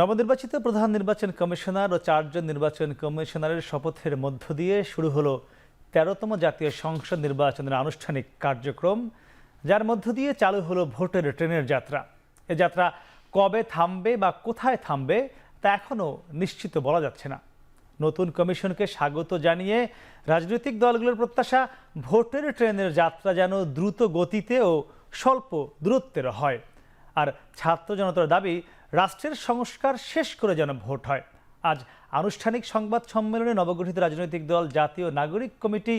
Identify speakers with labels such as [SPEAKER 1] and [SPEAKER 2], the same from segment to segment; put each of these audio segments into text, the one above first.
[SPEAKER 1] নবনির্বাচিত প্রধান নির্বাচন কমিশনার ও 4 জন নির্বাচন কমিশনারের শপথের মধ্য দিয়ে শুরু হলো 13তম জাতীয় সংসদ নির্বাচনের আনুষ্ঠানিক কার্যক্রম, যার মধ্য দিয়ে চালু হলো ভোটের ট্রেনের যাত্রা। এ যাত্রা কবে থামবে বা কোথায় থামবে তা এখনও নিশ্চিত বলা যাচ্ছে না। নতুন কমিশনকে স্বাগত জানিয়ে রাজনৈতিক দলগুলোর প্রত্যাশা, ভোটের ট্রেনের যাত্রা যেন দ্রুত গতিতে ও স্বল্প দূরত্বের হয়। আর ছাত্র জনতার দাবি, রাষ্ট্রের সংস্কার শেষ করে যেন ভোট হয়। আজ আনুষ্ঠানিক সংবাদ সম্মেলনে নবগঠিত রাজনৈতিক দল জাতীয় নাগরিক কমিটি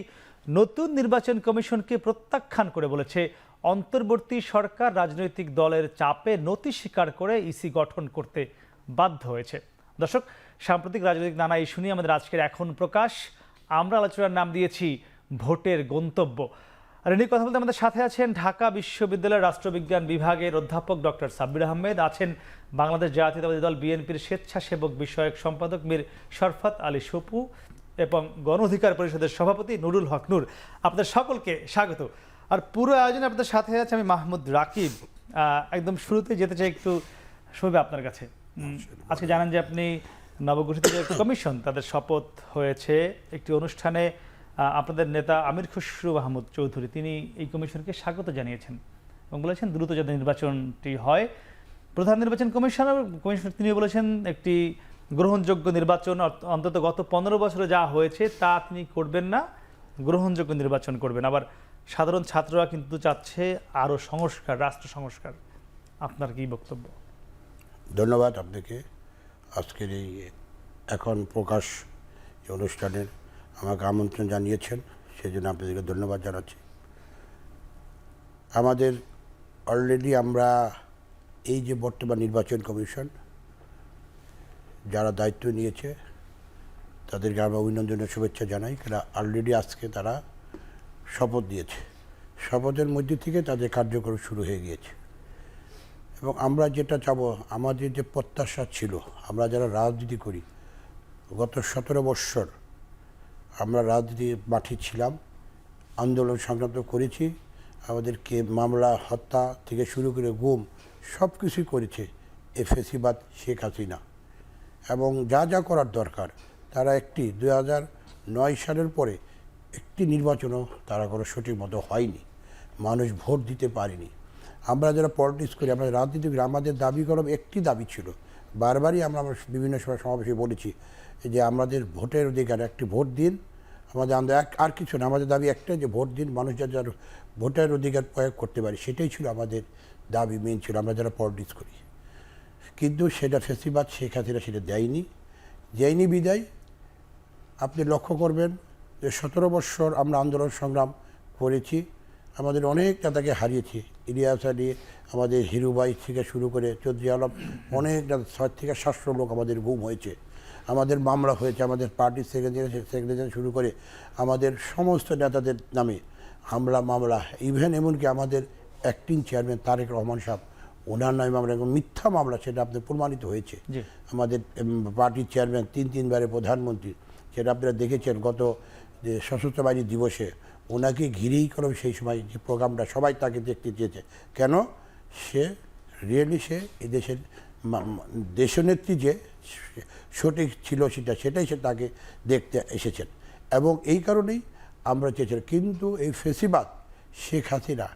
[SPEAKER 1] নতুন নির্বাচন কমিশনকে প্রত্যাখ্যান করে বলেছে, অন্তর্বর্তী সরকার রাজনৈতিক দলের চাপে নতি স্বীকার করে ইসি গঠন করতে বাধ্য হয়েছে। দর্শক, সাম্প্রতিক রাজনৈতিক নানা ইস্যু নিয়ে আমাদের আজকের এখন প্রকাশ। আমরা আলোচনার নাম দিয়েছি ভোটের গন্তব্য। আর এ কথা বলতে আমাদের সাথে আছেন ঢাকা বিশ্ববিদ্যালয়ের রাষ্ট্রবিজ্ঞান বিভাগের অধ্যাপক ডক্টর সাব্বির আহমেদ, আছেন বাংলাদেশ জাতীয়তাবাদী দল বিএনপির স্বেচ্ছাসেবক বিষয়ক সম্পাদক মীর শরফত আলী সপু এবং গণ অধিকার পরিষদের সভাপতি নুরুল হক নূর। আপনাদের সকলকে স্বাগত। আর পুরো আয়োজনে আপনাদের সাথে আছে আমি মাহমুদ রাকিব। একদম শুরুতে যেতে চাই একটু শোবে আপনার কাছে। আজকে জানেন যে আপনি নবগঠিত যে কমিশন তাদের শপথ হয়েছে একটি অনুষ্ঠানে। আপনাদের নেতা আমির খসরু মাহমুদ চৌধুরী তিনি এই কমিশনকে স্বাগত জানিয়েছেন এবং বলেছেন দ্রুত যাতে নির্বাচনটি হয়। প্রধান নির্বাচন কমিশনার তিনি বলেছেন একটি গ্রহণযোগ্য নির্বাচন, অন্তত গত 15 বছরে যা হয়েছে তা তিনি করবেন না, গ্রহণযোগ্য নির্বাচন করবেন। আবার সাধারণ ছাত্ররা কিন্তু চাচ্ছে আরও সংস্কার, রাষ্ট্র সংস্কার। আপনার কি বক্তব্য?
[SPEAKER 2] ধন্যবাদ আপনাকে আজকের এই এখন প্রকাশ অনুষ্ঠানের আমাকে আমন্ত্রণ জানিয়েছেন, সেই জন্য আপনাদেরকে ধন্যবাদ জানাচ্ছি। আমাদের অলরেডি আমরা এই যে বর্তমান নির্বাচন কমিশন যারা দায়িত্ব নিয়েছে তাদেরকে আমরা অভিনন্দনের শুভেচ্ছা জানাই, কারণ অলরেডি আজকে তারা শপথ দিয়েছে। শপথের মধ্যে থেকে তাদের কার্যক্রম শুরু হয়ে গিয়েছে এবং আমরা যেটা চাবো, আমাদের যে প্রত্যাশা ছিল, আমরা যারা রাজনীতি করি গত 17 বৎসর আমরা রাজনীতির মাঠে ছিলাম, আন্দোলন সংক্রান্ত করেছি, আমাদেরকে মামলা হত্যা থেকে শুরু করে গুম সব কিছুই করেছে এ ফ্যাসিবাদ শেখ হাসিনা। এবং যা যা করার দরকার তারা 2009 সালের পরে একটি নির্বাচনও তারা কোনো সঠিক মতো হয়নি, মানুষ ভোট দিতে পারেনি। আমরা যারা পলিটিক্স করি, আমরা রাজনীতি করি, আমাদের দাবি করব একটি দাবি ছিল, বারবারই আমরা বিভিন্ন সময় সমাবেশে বলেছি যে আমাদের ভোটের অধিকার, একটি ভোট দিন। আমাদের আর কিছু না, আমাদের দাবি একটাই যে ভোট দিন, মানুষ যারা ভোটের অধিকার প্রয়োগ করতে পারে, সেটাই ছিল আমাদের দাবি, মেন ছিল আমরা যারা পলিটিক্স করি। কিন্তু সেটা ফেসিবাদ শেখ হাসিনা সেটা দেয়নি বিদায় আপনি লক্ষ্য করবেন যে 17 বৎসর আমরা আন্দোলন সংগ্রাম করেছি, আমাদের অনেক নেতাকে হারিয়েছি। ইলিয়াস আলী, আমাদের হিরুবাই থেকে শুরু করে চৌধুরী আলম, অনেক 6 থেকে 700 লোক আমাদের গুম হয়েছে, আমাদের মামলা হয়েছে, আমাদের পার্টির সেক্রেটারি শুরু করে আমাদের সমস্ত নেতাদের নামে হামলা মামলা, ইভেন এমনকি আমাদের অ্যাক্টিং চেয়ারম্যান তারেক রহমান সাহেব, ওনার নামে মামলা এবং মিথ্যা মামলা, সেটা আপনার প্রমাণিত হয়েছে। আমাদের পার্টির চেয়ারম্যান 3 বারের প্রধানমন্ত্রী, সেটা আপনারা দেখেছেন গত যে সশস্ত্র বাহিনী দিবসে ওনাকে ঘিরেই করো সেই সময় যে প্রোগ্রামটা সবাই তাকে দেখতে চেয়েছে। কেন? সে এদেশের দেশনেত্রী যে সঠিক ছিল সেটাই সে তাকে দেখতে এসেছেন এবং এই কারণেই আমরা চেয়েছিলাম। কিন্তু এই ফেসিবাদ শেখ হাসিনা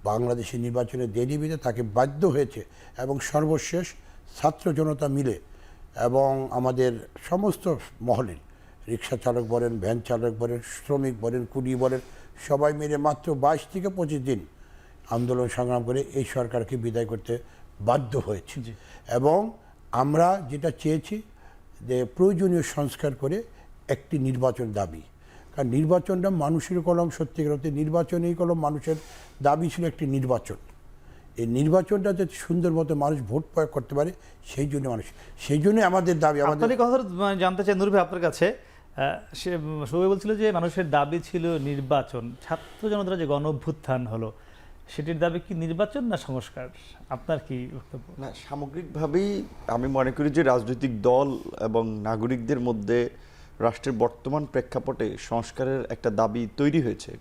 [SPEAKER 2] বাংলাদেশের নির্বাচনে দেয়নি বিধে তাকে বাধ্য হয়েছে এবং সর্বশেষ ছাত্র জনতা মিলে এবং আমাদের সমস্ত মহলের, রিক্সা চালক বলেন, ভ্যান চালক বলেন, শ্রমিক বলেন, কুলি বলেন, সবাই মিলে মাত্র 22 থেকে 25 দিন আন্দোলন সংগ্রাম করে এই সরকারকে বিদায় করতে বাধ্য হয়েছে। এবং আমরা যেটা চেয়েছি যে প্রয়োজনীয় সংস্কার করে একটি নির্বাচন দাবি, কারণ নির্বাচনটা মানুষের কলম, সত্যিকার অর্থে নির্বাচনেই কলম, মানুষের দাবি ছিল একটি নির্বাচন। এই নির্বাচনটা যাতে সুন্দর মতো মানুষ ভোট প্রয়োগ করতে পারে, সেই জন্য আমাদের দাবি।
[SPEAKER 1] আমাদের কথা জানতে চাই নূর ভাই আপনার কাছে। সে সবাই বলছিল যে মানুষের দাবি ছিল নির্বাচন, ছাত্র জনতার যে গণ অভ্যুত্থান হলো সেটির দাবি কি নির্বাচন না সংস্কার? আপনার কি বক্তব্য?
[SPEAKER 3] না, সামগ্রিকভাবেই আমি মনে করি যে রাজনৈতিক দল এবং নাগরিকদের মধ্যে রাষ্ট্রের বর্তমান প্রেক্ষাপটে সংস্কারের একটা দাবি তৈরি হয়েছে।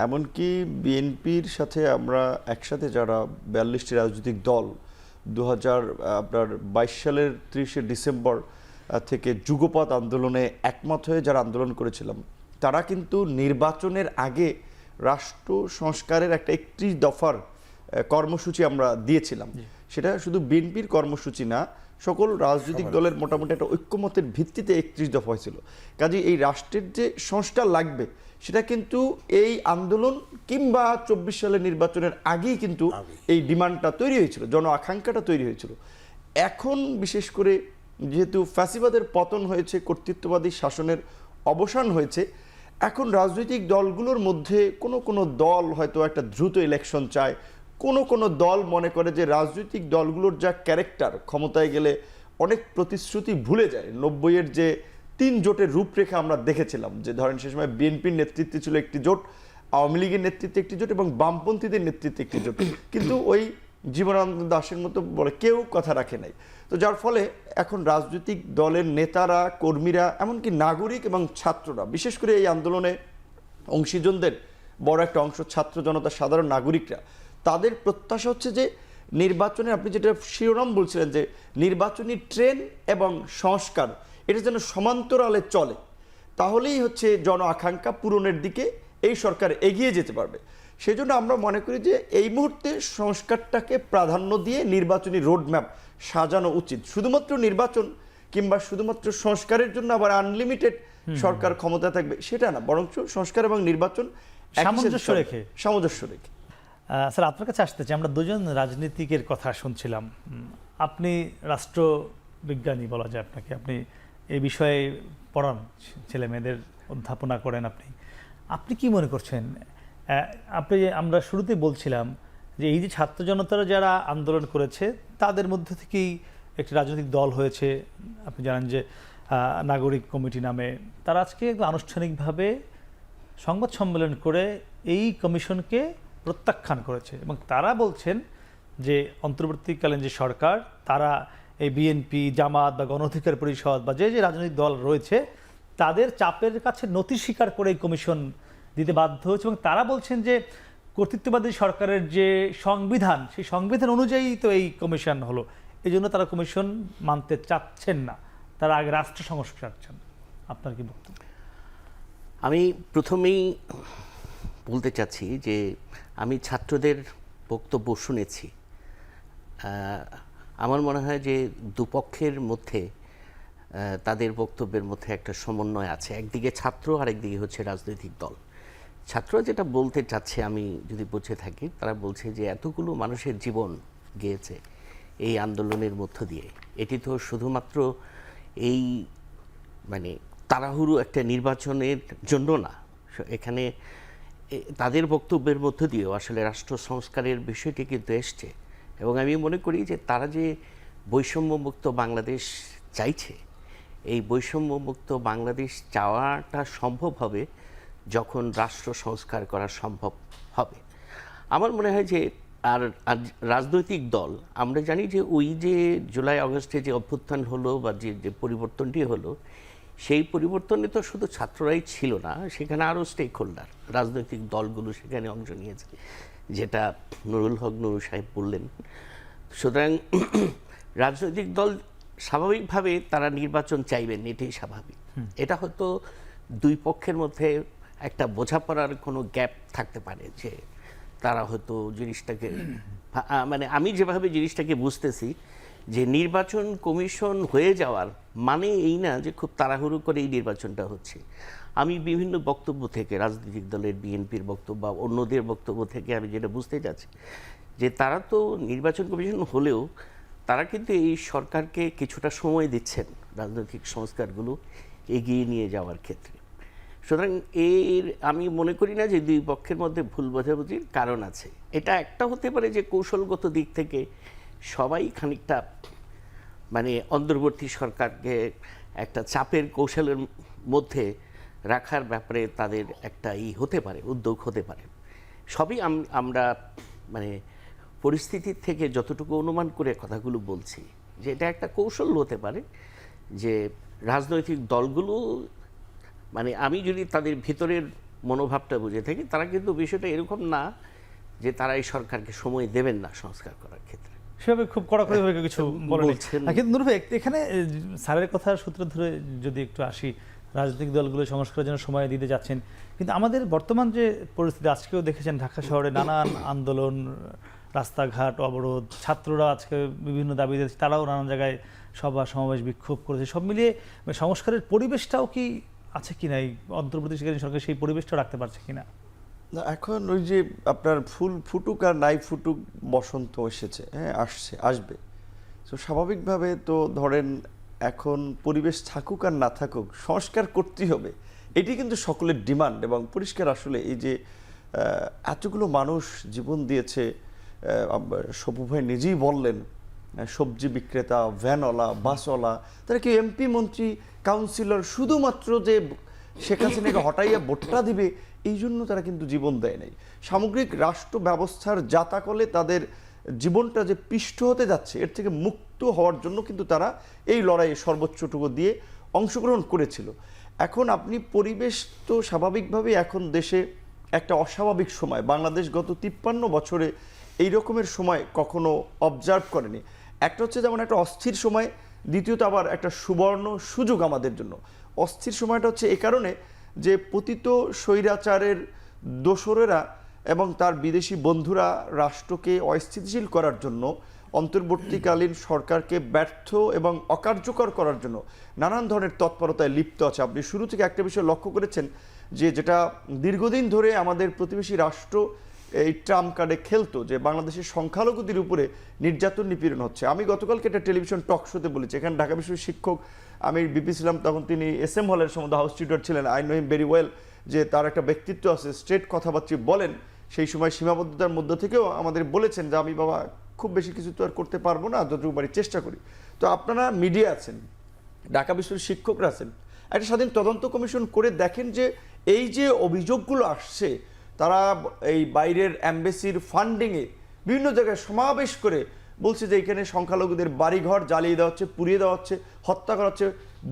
[SPEAKER 3] এমনকি বিএনপির সাথে আমরা একসাথে যারা 42টি রাজনৈতিক দল আপনার 22 সালের 30শে ডিসেম্বর থেকে যুগপৎ আন্দোলনে একমত হয়ে যারা আন্দোলন করেছিলাম, তারা কিন্তু নির্বাচনের আগে রাষ্ট্র সংস্কারের একটা 31 দফার কর্মসূচি আমরা দিয়েছিলাম। সেটা শুধু বিএনপির কর্মসূচি না, সকল রাজনৈতিক দলের মোটামুটি একটা ঐক্যমতের ভিত্তিতে 31 দফা হয়েছিল। কাজে এই রাষ্ট্রের যে সংস্কার লাগবে সেটা কিন্তু এই আন্দোলন কিংবা 24 সালের নির্বাচনের আগেই কিন্তু এই ডিমান্ডটা তৈরি হয়েছিল, জন আকাঙ্ক্ষাটা তৈরি হয়েছিল। এখন বিশেষ করে যেহেতু ফ্যাসিবাদের পতন হয়েছে, কর্তৃত্ববাদী শাসনের অবসান হয়েছে, এখন রাজনৈতিক দলগুলোর মধ্যে কোনো দল হয়তো একটা দ্রুত ইলেকশন চায়, কোনো দল মনে করে যে রাজনৈতিক দলগুলোর যা ক্যারেক্টার, ক্ষমতায় গেলে অনেক প্রতিশ্রুতি ভুলে যায়। 90-এর যে 3 জোটের রূপরেখা আমরা দেখেছিলাম, যে ধরেন সে সময় বিএনপির নেতৃত্বে ছিল একটি জোট, আওয়ামী লীগের নেতৃত্বে একটি জোট এবং বামপন্থীদের নেতৃত্বে একটি জোট, কিন্তু ওই জীবনানন্দ দাশের মতো বলে কেউ কথা রাখে নাই। তো যার ফলে এখন রাজনৈতিক দলের নেতারা, কর্মীরা, এমনকি নাগরিক এবং ছাত্ররা, বিশেষ করে এই আন্দোলনে অংশীজনদের বড় একটা অংশ ছাত্র জনতা, সাধারণ নাগরিকরা, তাদের প্রত্যাশা হচ্ছে যে নির্বাচনে, আপনি যেটা শিরোনাম বলছিলেন যে নির্বাচনী ট্রেন এবং সংস্কার, এটা যেন সমান্তরালে চলে, তাহলেই হচ্ছে জন আকাঙ্ক্ষা পূরণের দিকে এই সরকার এগিয়ে যেতে পারবে। সেজন্য আমরা মনে করি যে এই মুহূর্তে সংস্কারটাকে প্রাধান্য দিয়ে নির্বাচনী রোডম্যাপ সাজানো উচিত। শুধুমাত্র নির্বাচন কিংবা শুধুমাত্র সংস্কারের জন্য আবার আনলিমিটেড সরকার ক্ষমতা থাকবে সেটা না, বরং সংস্কার এবং নির্বাচন
[SPEAKER 1] সামঞ্জস্য রেখে।
[SPEAKER 3] স্যার,
[SPEAKER 1] আপনার কাছে আসতে চাই, আমরা দুজন রাজনীতিকের কথা শুনছিলাম। আপনি রাষ্ট্রবিজ্ঞানী বলা যায় আপনাকে, আপনি এই বিষয়ে পড়ান, ছেলে মেয়েদের অধ্যাপনা করেন। আপনি কি মনে করছেন, আমরা শুরুতে বলছিলাম যে এই যে ছাত্র জনতারা যারা আন্দোলন করেছে তাদের মধ্যে থেকেই একটি রাজনৈতিক দল হয়েছে, আপনি জানেন যে নাগরিক কমিটি নামে, তারা আজকে আনুষ্ঠানিকভাবে সংবাদ সম্মেলন করে এই কমিশনকে প্রত্যাখ্যান করেছে এবং তারা বলছেন যে অন্তর্বর্তীকালীন যে সরকার, তারা এই বিএনপি, জামাত বা গণ অধিকার পরিষদ বা যে রাজনৈতিক দল রয়েছে তাদের চাপের কাছে নথি স্বীকার করে এই কমিশন দিতে বাধ্য হয়েছে এবং তারা বলছেন যে কর্তৃত্ববাদী সরকারের যে সংবিধান, সেই সংবিধান অনুযায়ী তো এই কমিশন হলো, এই জন্য তারা কমিশন মানতে চাচ্ছেন না, তারা আগে রাষ্ট্র সংস্কার চাচ্ছেন। আপনার কি বক্তব্য?
[SPEAKER 4] আমি প্রথমেই বলতে চাচ্ছি যে আমি ছাত্রদের বক্তব্য শুনেছি। আমার মনে হয় যে দুপক্ষের মধ্যে তাদের বক্তব্যের মধ্যে একটা সমন্বয় আছে, একদিকে ছাত্র আর একদিকে হচ্ছে রাজনৈতিক দল। ছাত্ররা যেটা বলতে চাচ্ছে, আমি যদি বুঝে থাকি, তারা বলছে যে এতগুলো মানুষের জীবন গিয়েছে এই আন্দোলনের মধ্য দিয়ে, এটি তো শুধুমাত্র এই মানে তাড়াহুড়ো একটা নির্বাচনের জন্য না, এখানে তাদের বক্তব্যের মধ্য দিয়েও আসলে রাষ্ট্র সংস্কারের বিষয়টি কিন্তু এসছে। এবং আমি মনে করি যে তারা যে বৈষম্যমুক্ত বাংলাদেশ চাইছে, এই বৈষম্যমুক্ত বাংলাদেশ চাওয়াটা সম্ভব হবে যখন রাষ্ট্র সংস্কার করা সম্ভব হবে। আমার মনে হয় যে আর রাজনৈতিক দল, আমরা জানি যে ওই যে জুলাই আগস্টে যে অভ্যুত্থান হলো বা যে পরিবর্তনটি হলো, সেই পরিবর্তনে তো শুধু ছাত্ররাই ছিল না, সেখানে আরও স্টেক হোল্ডার, রাজনৈতিক দলগুলো সেখানে অংশ নিয়েছে, যেটা নুরুল হক নুরু সাহেব বললেন। সুতরাং রাজনৈতিক দল স্বাভাবিকভাবে তারা নির্বাচন চাইবেন, এটাই স্বাভাবিক। এটা হয়তো দুই পক্ষের মধ্যে একটা বোঝাপড়ার কোনো গ্যাপ থাকতে পারে, যে তারা হয়তো জিনিসটাকে মানে আমি যেভাবে জিনিসটাকে বুঝতেছি যে নির্বাচন কমিশন হয়ে যাওয়ার মানে এই না যে খুব তাড়াহুড়ো করে এই নির্বাচনটা হচ্ছে। আমি বিভিন্ন বক্তব্য থেকে, রাজনৈতিক দলের বিএনপির বক্তব্য বা অন্যদের বক্তব্য থেকে আমি যেটা বুঝতে চাচ্ছি যে তারা তো নির্বাচন কমিশন হলেও তারা কিন্তু এই সরকারকে কিছুটা সময় দিচ্ছেন রাজনৈতিক সংস্কারগুলো এগিয়ে নিয়ে যাওয়ার ক্ষেত্রে। সুতরাং আমি মনে করি না যে দুই পক্ষের মধ্যে ভুল বোঝাবুঝির কারণ আছে। এটা একটা হতে পারে যে কৌশলগত দিক থেকে সবাই খানিকটা মানে অন্তর্বর্তী সরকারকে একটা চাপের কৌশলের মধ্যে রাখার ব্যাপারে তাদের একটা হতে পারে, উদ্যোগ হতে পারে। সবই আমরা মানে পরিস্থিতির থেকে যতটুকু অনুমান করে কথাগুলো বলছি যে এটা একটা কৌশল হতে পারে যে রাজনৈতিক দলগুলো, মানে আমি যদি তাদের ভিতরের মনোভাবটা বুঝে থাকি, তারা কিন্তু বিষয়টা এরকম না যে তারা এই সরকারকে সময় দেবেন না সংস্কার করার ক্ষেত্রে।
[SPEAKER 1] সেভাবে খুব কড়াকড়িভাবে কিছু বলেনি।
[SPEAKER 4] বলছেন।
[SPEAKER 1] কিন্তু নূর ভাই এখানে স্যারের কথার সূত্র ধরে যদি একটু আসি, রাজনৈতিক দলগুলো সংস্কারের জন্য সময় দিতে যাচ্ছেন, কিন্তু আমাদের বর্তমান যে পরিস্থিতি, আজকেও দেখেছেন ঢাকা শহরে নানান আন্দোলন, রাস্তাঘাট অবরোধ, ছাত্ররা আজকে বিভিন্ন দাবিতে তারাও নানান জায়গায় সভা সমাবেশ বিক্ষোভ করেছে। সব মিলিয়ে সংস্কারের পরিবেশটাও কি আছে কিনা, এই অন্তর্বর্তীকালীন সরকার সেই পরিবেশটা রাখতে পারছে কিনা?
[SPEAKER 3] না, এখন ওই যে আপনার ফুল ফুটুক আর নাই ফুটুক বসন্ত এসেছে, হ্যাঁ আসবে। তো স্বাভাবিকভাবে তো ধরেন এখন পরিবেশ থাকুক আর না থাকুক সংস্কার করতেই হবে, এটি কিন্তু সকলের ডিমান্ড। এবং পরিষ্কার আসলে এই যে এতগুলো মানুষ জীবন দিয়েছে, সবু ভাই নিজেই বললেন, সবজি বিক্রেতা, ভ্যানওয়ালা, বাসওয়ালা, তারা কি এমপি, মন্ত্রী, কাউন্সিলর শুধুমাত্র যে শেখ হাসিনাকে হটাইয়া ভোটটা দিবে এই জন্য তারা কিন্তু জীবন দেয় নাই। সামগ্রিক রাষ্ট্র ব্যবস্থার জাতাকলে তাদের জীবনটা যে পিষ্ট হতে যাচ্ছে এর থেকে মুক্ত হওয়ার জন্য কিন্তু তারা এই লড়াইয়ে সর্বোচ্চটুকু দিয়ে অংশগ্রহণ করেছিল। এখন আপনি পরিবেশ তো স্বাভাবিকভাবেই এখন দেশে একটা অস্বাভাবিক সময়, বাংলাদেশ গত 53 বছরে এই রকমের সময় কখনো অবজার্ভ করেনি। একটা হচ্ছে যেমন একটা অস্থির সময়, দ্বিতীয়ত আবার একটা সুবর্ণ সুযোগ আমাদের জন্য। অস্থির সময়টা হচ্ছে এই কারণে যে পতিত স্বৈরাচারের দোসরেরা এবং তার বিদেশি বন্ধুরা রাষ্ট্রকে অস্থিতিশীল করার জন্য, অন্তর্বর্তীকালীন সরকারকে ব্যর্থ এবং অকার্যকর করার জন্য নানান ধরনের তৎপরতায় লিপ্ত আছে। আপনি শুরু থেকে একটা বিষয় লক্ষ্য করেছেন যে যেটা দীর্ঘদিন ধরে আমাদের প্রতিবেশী রাষ্ট্র এই ট্রাম্প কার্ডে খেলতো, যে বাংলাদেশের সংখ্যালঘুদের উপরে নির্যাতন নিপীড়ন হচ্ছে। আমি গতকালকে একটা টেলিভিশন টক শোতে বলেছি, এখানে ঢাকা বিশ্ববিদ্যালয়ের শিক্ষক আমি বিপি ছিলাম, তখন তিনি SM হলের সম্বন্ধে হাউস টিউটর ছিলেন। I know him very well, যে তার একটা ব্যক্তিত্ব আছে, স্ট্রেট কথাবার্তা বলেন। সেই সময় সীমাবদ্ধতার মধ্যে থেকেও আমাদের বলেছেন যে আমি বাবা খুব বেশি কিছু তো আর করতে পারবো না, যতটুকু পারি চেষ্টা করি। তো আপনারা মিডিয়া আছেন, ঢাকা বিশ্ববিদ্যালয়ের শিক্ষকরা আছেন, একটা স্বাধীন তদন্ত কমিশন করে দেখেন যে এই যে অভিযোগগুলো আসছে, তারা এই বাইরের অ্যাম্বাসির ফান্ডিংয়ে বিভিন্ন জায়গায় সমাবেশ করে বলছে যে এখানে সংখ্যালঘুদের বাড়িঘর জ্বালিয়ে দেওয়া হচ্ছে, পুড়িয়ে দেওয়া হচ্ছে, হত্যা করা হচ্ছে,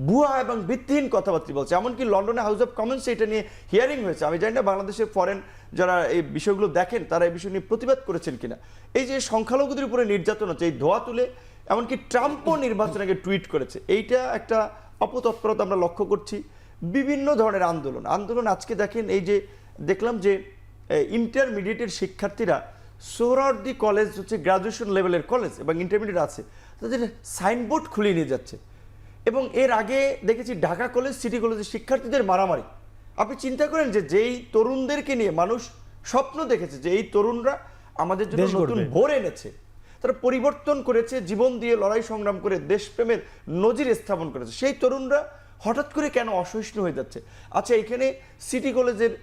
[SPEAKER 3] ভুয়া এবং ভিত্তিহীন কথাবার্তা বলছে। এমনকি লন্ডনে হাউস অফ কমন্সে এটা নিয়ে হিয়ারিং হয়েছে। আমি জানি না বাংলাদেশের ফরেন যারা এই বিষয়গুলো দেখেন তারা এই বিষয় নিয়ে প্রতিবাদ করেছেন কিনা। এই যে সংখ্যালঘুদের উপরে নির্যাতন হচ্ছে, এই ধোয়া তুলে এমনকি ট্রাম্পও নির্বাচন আগে টুইট করেছে। এইটা একটা অপতৎপরতা আমরা লক্ষ্য করছি। বিভিন্ন ধরনের আন্দোলন আজকে দেখেন, এই যে দেখলাম যে ইন্টারমিডিয়েটের শিক্ষার্থীরা, সোহরাওয়ার্দী কলেজ হচ্ছে গ্রাজুয়েশন লেভেলের কলেজ এবং ইন্টারমিডিয়েট আছে, তাদের সাইনবোর্ড খুলিয়ে নিয়ে যাচ্ছে। এবং এর আগে দেখেছি ঢাকা কলেজ, সিটি কলেজের শিক্ষার্থীদের মারামারি। আপনি চিন্তা করেন যে যেই তরুণদেরকে নিয়ে মানুষ স্বপ্ন দেখেছে যে এই তরুণরা আমাদের জন্য নতুন ভোর এনেছে, তারা পরিবর্তন করেছে, জীবন দিয়ে লড়াই সংগ্রাম করে দেশপ্রেমের নজির স্থাপন করেছে, সেই তরুণরা হঠাৎ করে কেন অসহিষ্ণু হয়ে যাচ্ছে? আচ্ছা, এখানে সিটি কলেজের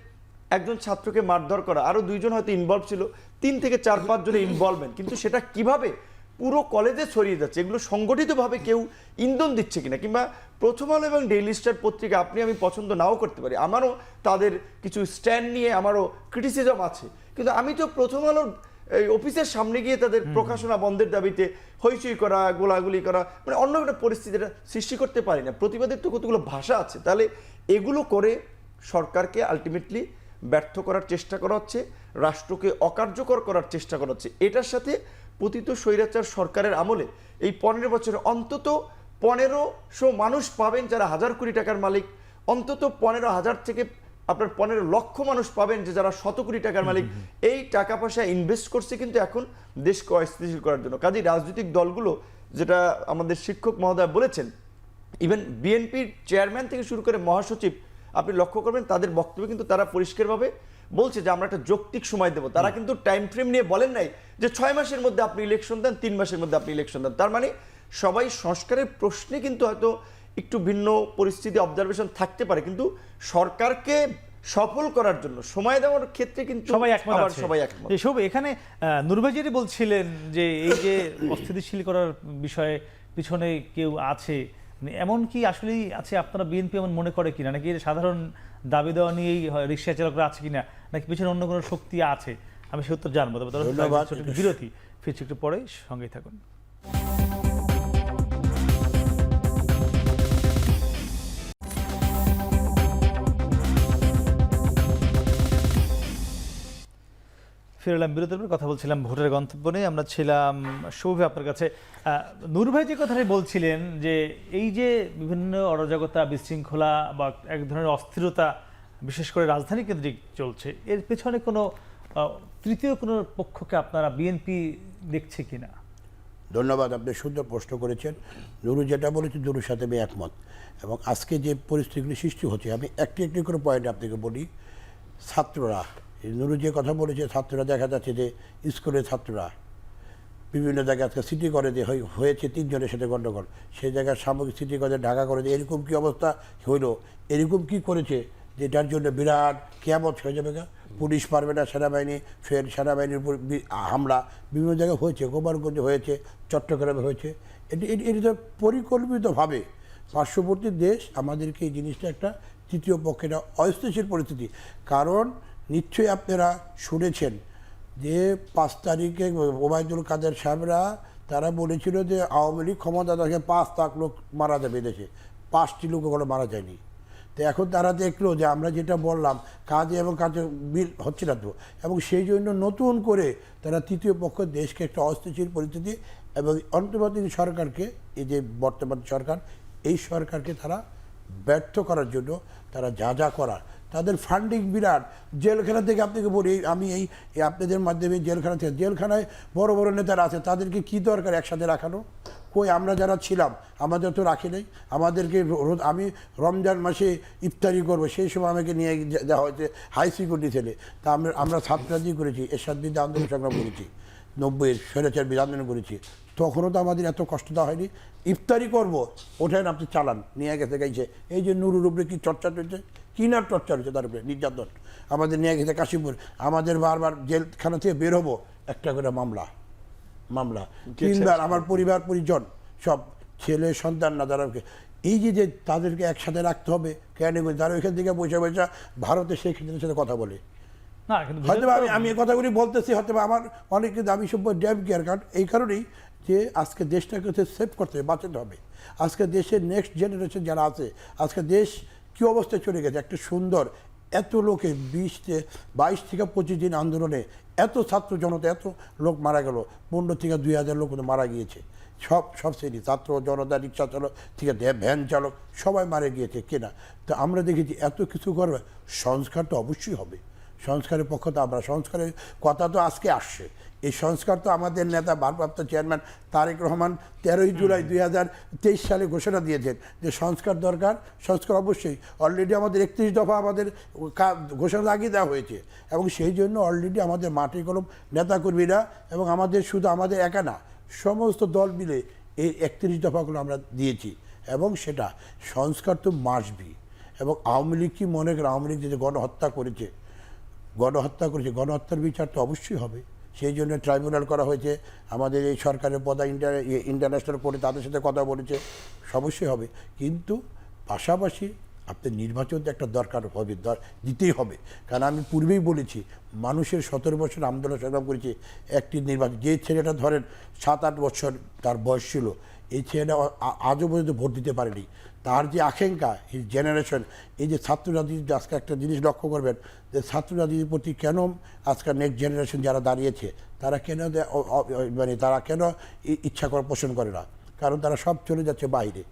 [SPEAKER 3] একজন ছাত্রকে মারধর করা, আরো 2 জন হয়তো ইনভলভ ছিল, 3 থেকে 4-5 জনের ইনভলভমেন্ট, কিন্তু সেটা কিভাবে পুরো কলেজে ছড়িয়ে যাচ্ছে, এগুলো সংগঠিতভাবে কেউ ইন্ধন দিচ্ছে কিনা? কিংবা প্রথম আলো এবং ডেইলি স্টার পত্রিকা আমি পছন্দ নাও করতে পারি, আমারও তাদের কিছু স্ট্যান্ড নিয়ে আমারও ক্রিটিসিজম আছে, কিন্তু আমি তো প্রথম আলোর এই অফিসের সামনে গিয়ে তাদের প্রকাশনা বন্ধের দাবিতে হইচই করা, গোলাগুলি করা, মানে অন্য একটা পরিস্থিতিটা সৃষ্টি করতে পারি না। প্রতিবাদের তো কতগুলো ভাষা আছে। তাহলে এগুলো করে সরকারকে আলটিমেটলি ব্যর্থ করার চেষ্টা করা হচ্ছে, রাষ্ট্রকে অকার্যকর করার চেষ্টা করা হচ্ছে। এটার সাথে পতিত স্বৈরাচার সরকারের আমলে এই 15 বছরে অন্তত 1500 মানুষ পাবেন যারা 1000 কোটি টাকার মালিক, অন্তত 15,000 থেকে আপনার 15 লক্ষ মানুষ পাবেন যে যারা 100 কোটি টাকার মালিক। এই টাকা পয়সা ইনভেস্ট করছে কিন্তু এখন দেশকে অস্থিতিশীল করার জন্য। কাজেই রাজনৈতিক দলগুলো, যেটা আমাদের শিক্ষক মহোদয় বলেছেন, ইভেন বিএনপির চেয়ারম্যান থেকে শুরু করে মহাসচিব, আপনি লক্ষ্য করবেন তাদের বক্তব্যে কিন্তু তারা পরিষ্কারভাবে বলছে যে আমরা একটা যৌক্তিক সময় দেব। তারা কিন্তু টাইম ফ্রেম নিয়ে বলেন নাই যে 6 মাসের মধ্যে আপনি ইলেকশন দেন, 3 মাসের মধ্যে আপনি ইলেকশন দেন। তার মানে সবাই সংস্কারের প্রশ্নে কিন্তু হয়তো একটু ভিন্ন পরিস্থিতি অবজারভেশন থাকতে পারে, কিন্তু সরকারকে সফল করার জন্য সময় দেওয়ার ক্ষেত্রে কিন্তু
[SPEAKER 1] সবাই একমত। এসব এখানে নুরবাজিরি বলছিলেন যে এই যে অস্থিতিশীল করার বিষয়ে পিছনে কেউ আছে, এমন কি আসলেই আছে? আপনারা বিএনপি এমন মনে করে কিনা, নাকি সাধারণ দাবি দেওয়া নিয়েই রিক্সা চালকরা আছে কিনা, নাকি পিছনে অন্য কোনো শক্তি আছে? আমি সে উত্তর জানবো। তবে বিরতি, ফিরছি একটু পরে, সঙ্গেই থাকুন। ফিরে এলাম বিরতির পর, কথা বলছিলাম ভোটের গন্তব্য নিয়ে। আমরা ছিলাম সৌভ আপনার কাছে। নূর ভাই যে কথাটাই বলছিলেন যে এই যে বিভিন্ন অরাজকতা, বিশৃঙ্খলা বা এক ধরনের অস্থিরতা বিশেষ করে রাজধানী কেন্দ্রিক চলছে, এর পেছনে কোনো তৃতীয় কোনো পক্ষকে আপনারা বিএনপি দেখছে কিনা?
[SPEAKER 2] ধন্যবাদ, আপনি সুন্দর প্রশ্ন করেছেন। নুরু যেটা বলেছে, নুরুর সাথে আমি একমত। এবং আজকে যে পরিস্থিতিগুলি সৃষ্টি হচ্ছে, আমি একটি একটি করে পয়েন্ট আপনাকে বলি। ছাত্ররা, নুরু যে কথা বলেছে, ছাত্ররা দেখা যাচ্ছে যে স্কুলের ছাত্ররা বিভিন্ন জায়গায় আজকে সিটি কলেজে হয়েছে 3 জনের সাথে গণ্ডগোল, সেই জায়গায় সামগ্রিক সিটি কলেজে ঢাকা কলেজে এরকম কী অবস্থা হইলো, এরকম কি করেছে যেটার জন্য বিরাট কিয়ামত হয়ে যাবে। পুলিশ পারবে না, সেনাবাহিনী, ফের সেনাবাহিনীর উপর হামলা বিভিন্ন জায়গায় হয়েছে, গোপালগঞ্জে হয়েছে, চট্টগ্রামে হয়েছে। এটা পরিকল্পিতভাবে পার্শ্ববর্তী দেশ আমাদেরকে এই জিনিসটা একটা তৃতীয় পক্ষের অস্থিতিশীল পরিস্থিতি। কারণ নিশ্চয়ই আপনারা শুনেছেন যে 5 তারিখে ওবায়দুল কাদের সাহেবরা তারা বলেছিল যে আওয়ামী লীগ ক্ষমতা থাকে 5 লাখ লোক মারা যাবে দেশে, 5টি লোক ওখানে মারা যায়নি। তো এখন তারা দেখলো যে আমরা যেটা বললাম কাজে এবং কাজে মিল হচ্ছে না তো, এবং সেই জন্য নতুন করে তারা তৃতীয় পক্ষ দেশকে একটা অস্থিতিশীল পরিস্থিতি এবং অন্তর্বর্তী সরকারকে, এই যে বর্তমান সরকার, এই সরকারকে তারা ব্যর্থ করার জন্য তারা যা যা করার, তাদের ফান্ডিং বিরাট। জেলখানা থেকে আপনাকে বলি, আমি এই আপনাদের মাধ্যমে জেলখানা থেকে, জেলখানায় বড় বড় নেতারা আছে, তাদেরকে কি দরকার একসাথে রাখানো? কই আমরা যারা ছিলাম আমাদের তো রাখি নাই। আমাদেরকে আমি রমজান মাসে ইফতারি করবো, সেই সময় আমাকে নিয়ে যাওয়া হয়েছে হাই সিকিউরিটি ছেলে। তা আমরা ছাত্রাদি করেছি, এরশাদ বিরুদ্ধে আন্দোলন সংগ্রাম করেছি, 90-এর স্বৈরাচার বিরুদ্ধে আন্দোলন করেছি, তখনও তো আমাদের এত কষ্ট দেওয়া হয়নি। ইফতারি করবো, ওঠেন আপনি চালান, নিয়ে গেছে গাইছে। এই যে নুরুর উপরে কি চর্চা চলছে, কি না চর্চা হচ্ছে তার উপরে নির্যাতন, আমাদের নিয়ে গেছে কাশিমপুর। আমাদের বারবার জেলখানা থেকে বের হবো, একটা করে মামলা 3বার। আমার পরিবার পরিজন সব ছেলে সন্তান না যারা, এই যে তাদেরকে একসাথে রাখতে হবে কেন? তারা ওইখান থেকে পয়সা ভারতে শেখ হাসিনার সাথে কথা বলে।
[SPEAKER 1] না, কিন্তু
[SPEAKER 2] হয়তো আমি এই কথাগুলি বলতেছি, হয়তো আমার অনেক দামি সভ্য ড্যাম কেয়ার কার্ড এই কারণেই যে আজকে দেশটাকে সেভ করতে হবে, বাঁচাতে হবে। আজকে দেশের নেক্সট জেনারেশন যারা আছে, আজকে দেশ কী অবস্থায় চলে গেছে, একটা সুন্দর এত লোকে 22 থেকে 25 দিন আন্দোলনে এত ছাত্র জনতা, এত লোক মারা গেল, 15 থেকে 2000 লোক মারা গিয়েছে। সব শ্রেণী, ছাত্র জনতা, রিক্সা চালক থেকে ভ্যান চালক, সবাই মারা গিয়েছে কিনা। তো আমরা দেখেছি এত কিছু করবে, সংস্কার তো অবশ্যই হবে। সংস্কারের পক্ষ তো আমরা, সংস্কারের কথা তো আজকে আসছে। এই সংস্কার তো আমাদের নেতা ভারপ্রাপ্ত চেয়ারম্যান তারেক রহমান 13ই জুলাই 2023 সালে ঘোষণা দিয়েছেন যে সংস্কার দরকার। সংস্কার অবশ্যই, অলরেডি আমাদের 31 দফা আমাদের ঘোষণা আগিয়ে দেওয়া হয়েছে, এবং সেই জন্য অলরেডি আমাদের মাটি কলম নেতাকর্মীরা এবং শুধু আমাদের একা না, সমস্ত দল মিলে এই 31 দফাগুলো আমরা দিয়েছি। এবং সেটা সংস্কার তো মাসবি। এবং আওয়ামী লীগ কি মনে করে, আওয়ামী লীগ যে গণহত্যা করেছে, গণহত্যার বিচার তো অবশ্যই হবে। সেই জন্য ট্রাইব্যুনাল করা হয়েছে। আমাদের এই সরকারের পদা ইন্টারন্যাশনাল কোর্টে তাদের সাথে কথা বলেছে, অবশ্যই হবে। কিন্তু পাশাপাশি আপনার নির্বাচন তো একটা দরকার হবে, দিতেই হবে। কারণ আমি পূর্বেই বলেছি, মানুষের 17 বছর আন্দোলন সংগ্রাম করেছে একটি নির্বাচন। যে ছেলেটা ধরেন 7-8 বছর তার বয়স ছিল, এই ছেলেটা আজও পর্যন্ত ভোট দিতে পারেনি। তার যে আকাঙ্ক্ষা, এই জেনারেশন, এই যে ছাত্র রাজনীতি, আজকে একটা জিনিস লক্ষ্য করবেন যে ছাত্র রাজনীতির প্রতি কেন আজকাল নেক্সট জেনারেশন যারা দাঁড়িয়েছে, তারা তারা কেন ইচ্ছা করে পোষণ করে না? কারণ তারা সব চলে যাচ্ছে বাইরে,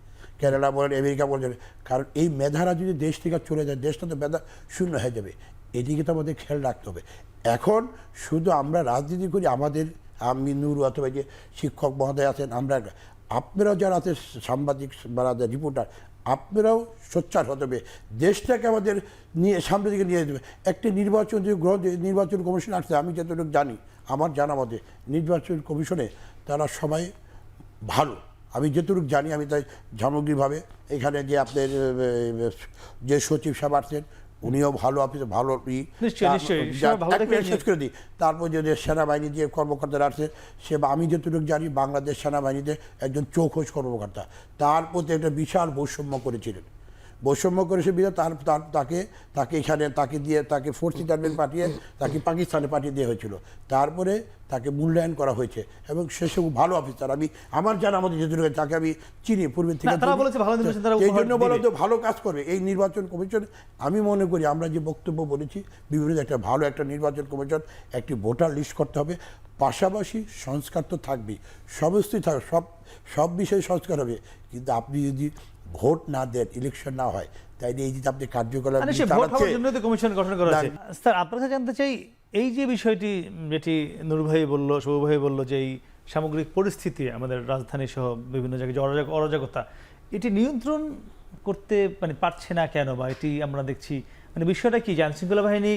[SPEAKER 2] কেরালা বলেন, আমেরিকা বলেন। কারণ এই মেধারা যদি দেশ থেকে চলে যায়, দেশটা তো মেধা শূন্য হয়ে যাবে। এদিকে তো আমাদের খেয়াল রাখতে হবে। এখন শুধু আমরা রাজনীতি করি, আমি নুরু অথবা যে শিক্ষক মহোদয় আছেন, আপনারাও যারা আছে সাংবাদিক বা রিপোর্টার, আপনারাও সোচ্চার হতে হবে, দেশটাকে আমাদের সামনের দিকে নিয়ে দেবে। একটি নির্বাচন কমিশন আসছে, আমি যতটুকু জানি, আমার জানা মতে নির্বাচন কমিশনে তারা সবাই ভালো, আমি যতটুকু জানি। আমি তাই সামগ্রিকভাবে এখানে যে আপনার যে সচিব সাহেব আসছেন, উনিও ভালো, অফিসে ভালো শেষ করে দিই। তারপর যে সেনাবাহিনীর যে কর্মকর্তারা আছে, আমি যতটুকু জানি বাংলাদেশ সেনাবাহিনীতে একজন চৌখোশ কর্মকর্তা, তার প্রতি একটা বিশাল বৈষম্য করেছিলেন। বৈষম্য করেছে বিধায় তাকে এখানে তাকে ফোর্স রিটায়ারমেন্ট পাঠিয়ে তাকে পাকিস্তানে পাঠিয়ে দেওয়া হয়েছিল। তারপরে তাকে মূল্যায়ন করা হয়েছে এবং সে সব ভালো অফিসার। আমার জানা আমাদের যেহেতু তাকে আমি চিনি পূর্বের থেকে,
[SPEAKER 1] তারা বলেছে ভালো নির্বাচন তারা
[SPEAKER 2] এই
[SPEAKER 1] উপহার
[SPEAKER 2] জন্য বলা
[SPEAKER 1] দিবে।
[SPEAKER 2] তো ভালো কাজ করবে এই নির্বাচন কমিশন। আমি মনে করি আমরা যে বক্তব্য বলেছি বিভিন্ন একটা ভালো একটা নির্বাচন কমিশন, একটি ভোটার লিস্ট করতে হবে, পাশাপাশি সংস্কার তো থাকবেই, সমস্তই থাকবে, সব বিষয়ে সংস্কার হবে। কিন্তু আপনি যদি ভোট না দেন, ইলেকশন না হয়, তাইলে এই যে আপনি কার্যকলাপ
[SPEAKER 1] মানে সে ভোট হওয়ার জন্য তো কমিশন গঠন করা হয়েছে। স্যার, আপনার কাছে জানতে চাই, এই যে বিষয়টি যেটি নূর ভাই বললো, শুভ ভাই বললো, যে এই সামগ্রিক পরিস্থিতি আমাদের রাজধানী সহ বিভিন্ন জায়গায় যে অরাজকতা, এটি নিয়ন্ত্রণ করতে মানে পারছে না কেন, বা এটি আমরা দেখছি মানে বিষয়টা কি, যে আইনশৃঙ্খলা বাহিনী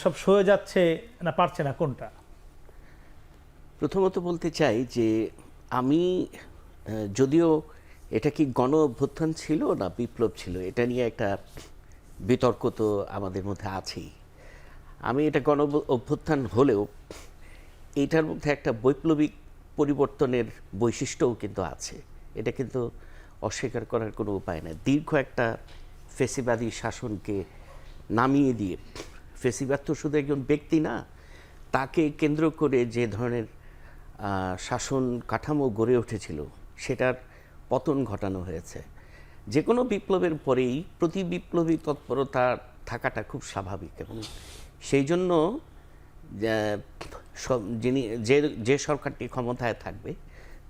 [SPEAKER 1] সব সয়ে যাচ্ছে না পারছে না, কোনটা?
[SPEAKER 4] প্রথমত বলতে চাই যে আমি যদিও এটা কি গণ অভ্যুত্থান ছিল না বিপ্লব ছিল, এটা নিয়ে একটা বিতর্ক তো আমাদের মধ্যে আছেই। আমি এটা গণ অভ্যুত্থান হলেও এইটার মধ্যে একটা বৈপ্লবিক পরিবর্তনের বৈশিষ্ট্যও কিন্তু আছে, এটা কিন্তু অস্বীকার করার কোনো উপায় নেই। দীর্ঘ একটা ফেসিবাদী শাসনকে নামিয়ে দিয়ে, ফেসিবাদ তো শুধু একজন ব্যক্তি না, তাকে কেন্দ্র করে যে ধরনের শাসন কাঠামো গড়ে উঠেছিল সেটার পতন ঘটানো হয়েছে। যে কোনো বিপ্লবের পরেই প্রতি বিপ্লবী তৎপরতা থাকাটা খুব স্বাভাবিক, এবং সেই জন্য যে সরকারটি ক্ষমতায় থাকবে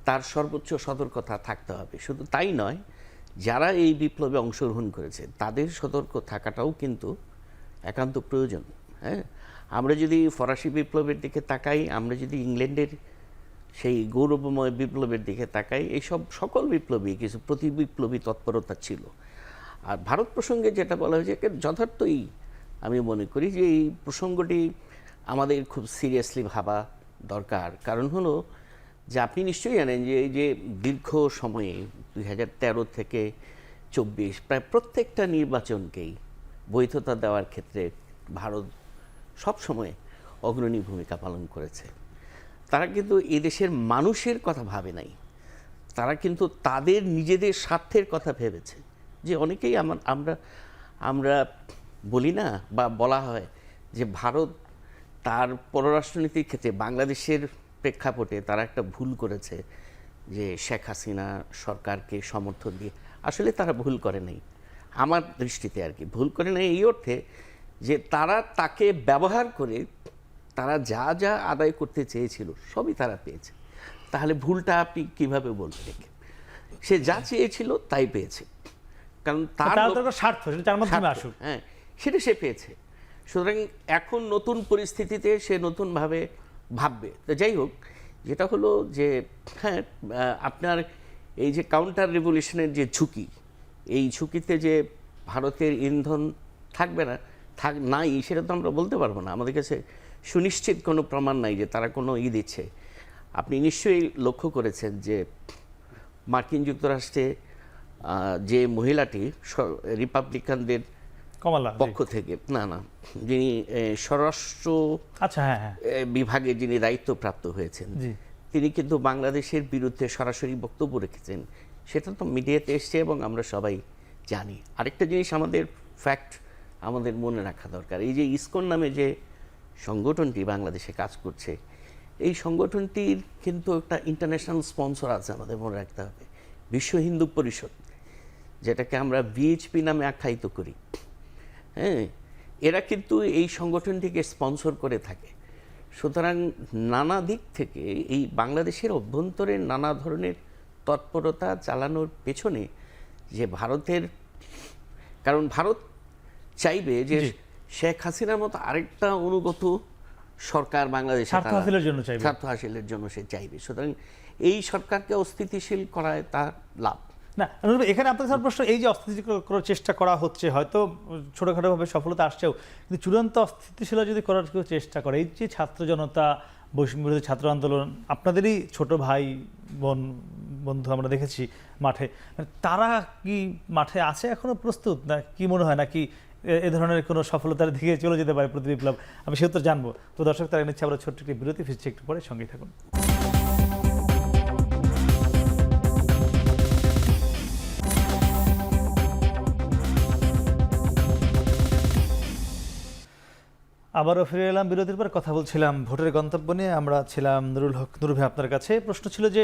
[SPEAKER 4] তার সর্বোচ্চ সতর্কতা থাকতে হবে। শুধু তাই নয়, যারা এই বিপ্লবে অংশগ্রহণ করেছে তাদের সতর্ক থাকাটাও কিন্তু একান্ত প্রয়োজন। হ্যাঁ, আমরা যদি ফরাসি বিপ্লবের দিকে তাকাই, আমরা যদি ইংল্যান্ডের সেই গৌরবময় বিপ্লবের দিকে তাকাই, এইসব সকল বিপ্লবী কিছু প্রতি বিপ্লবী তৎপরতা ছিল। আর ভারত প্রসঙ্গে যেটা বলা হয়েছে, যথার্থই আমি মনে করি যে এই প্রসঙ্গটি আমাদের খুব সিরিয়াসলি ভাবা দরকার। কারণ হলো যে আপনি নিশ্চয়ই জানেন যে এই যে দীর্ঘ সময়ে 2013 থেকে 24 প্রায় প্রত্যেকটা নির্বাচনকেই বৈধতা দেওয়ার ক্ষেত্রে ভারত সবসময় অগ্রণী ভূমিকা পালন করেছে। তারা কিন্তু এদেশের মানুষের কথা ভাবে নাই, তারা কিন্তু তাদের নিজেদের স্বার্থের কথা ভেবেছে। যে অনেকেই আমরা বলি না, বা বলা হয় যে ভারত তার পররাষ্ট্রনীতির ক্ষেত্রে বাংলাদেশের প্রেক্ষাপটে তারা একটা ভুল করেছে, যে শেখ হাসিনা সরকারকে সমর্থন দিয়ে। আসলে তারা ভুল করে নাই, আমার দৃষ্টিতে আর কি ভুল করে নাই এই অর্থে যে তারা তাকে ব্যবহার করে তারা যা যা আদায় করতে চেয়েছিল সবই তারা পেয়েছে। তাহলে ভুলটা আপনি কিভাবে বলবেন? সে যা চেয়েছিল তাই পেয়েছে, কারণ তার
[SPEAKER 1] স্বার্থ তার মাধ্যমে আসুক,
[SPEAKER 4] হ্যাঁ, সেটা সে পেয়েছে। সুতরাং এখন নতুন পরিস্থিতিতে সে নতুনভাবে ভাববে। তো যাই হোক, যেটা হলো যে হ্যাঁ, আপনার এই যে কাউন্টার রেভলিউশনের যে ঝুঁকি, এই ঝুঁকিতে যে ভারতের ইন্ধন থাকবে না নাই সেটা তো আমরা বলতে পারবো না। আমাদের কাছে সুনিশ্চিত কোনো প্রমাণ নাই যে তারা কোনো দিচ্ছে। আপনি নিশ্চয়ই লক্ষ্য করেছেন যে মার্কিন যুক্তরাষ্ট্রে যে মহিলাটি রিপাবলিকানদের
[SPEAKER 1] কমলা
[SPEAKER 4] পক্ষ থেকে না যিনি স্বরাষ্ট্র বিভাগে যিনি দায়িত্বপ্রাপ্ত হয়েছেন, তিনি কিন্তু বাংলাদেশের বিরুদ্ধে সরাসরি বক্তব্য রেখেছেন। সেটা তো মিডিয়াতে এসছে এবং আমরা সবাই জানি। আরেকটা জিনিস আমাদের ফ্যাক্ট আমাদের মনে রাখা দরকার, এই যে ইসকন নামে যে সংগঠনটি বাংলাদেশে কাজ করছে, এই সংগঠনটির কিন্তু একটা ইন্টারন্যাশনাল স্পন্সর আছে, আমাদের মনে রাখতে হবে, বিশ্ব হিন্দু পরিষদ, যেটাকে আমরা ভিএইচপি নামে আখ্যায়িত করি। হ্যাঁ, এরা কিন্তু এই সংগঠনটিকে স্পন্সর করে থাকে। সুতরাং নানা দিক থেকে এই বাংলাদেশের অভ্যন্তরে নানা ধরনের তৎপরতা চালানোর পেছনে যে ভারতের, কারণ ভারত চাইবে যে শেখ হাসিনার মতো আরেকটা অনুগত সরকার বাংলাদেশে
[SPEAKER 1] স্বার্থ
[SPEAKER 4] হাসিলের জন্য সে চাইবে। সুতরাং এই সরকারকে অস্থিতিশীল করায় তার লাভ
[SPEAKER 1] না। এখানে আপনার স্যার প্রশ্ন, এই যে অস্থিতিশীল করার চেষ্টা করা হচ্ছে, হয়তো ছোটোখাটোভাবে সফলতা আসছেও, কিন্তু চূড়ান্ত অস্থিতিশীল যদি করার কেউ চেষ্টা করে, এই যে ছাত্র জনতা, বৈষম্য বিরোধী ছাত্র আন্দোলন, আপনাদেরই ছোট ভাই বন্ধু আমরা দেখেছি মাঠে, তারা কি মাঠে আছে এখনো প্রস্তুত, না কি মনে হয় নাকি এ ধরনের কোনো সফলতার দিকে চলে যেতে পারে প্রতি বিপ্লব? আমি সে উত্তর জানবো। তো দর্শক, তারা নিচ্ছে আমরা ছোট্ট একটি বিরতি, ফিরছি একটু পরে, সঙ্গেই থাকুন। আবারও ফিরে এলাম বিরতির পর। কথা বলছিলাম ভোটের গন্তব্য নিয়ে। আমরা ছিলাম নুরুল হক। নুরুল ভাই, আপনার কাছে প্রশ্ন ছিল যে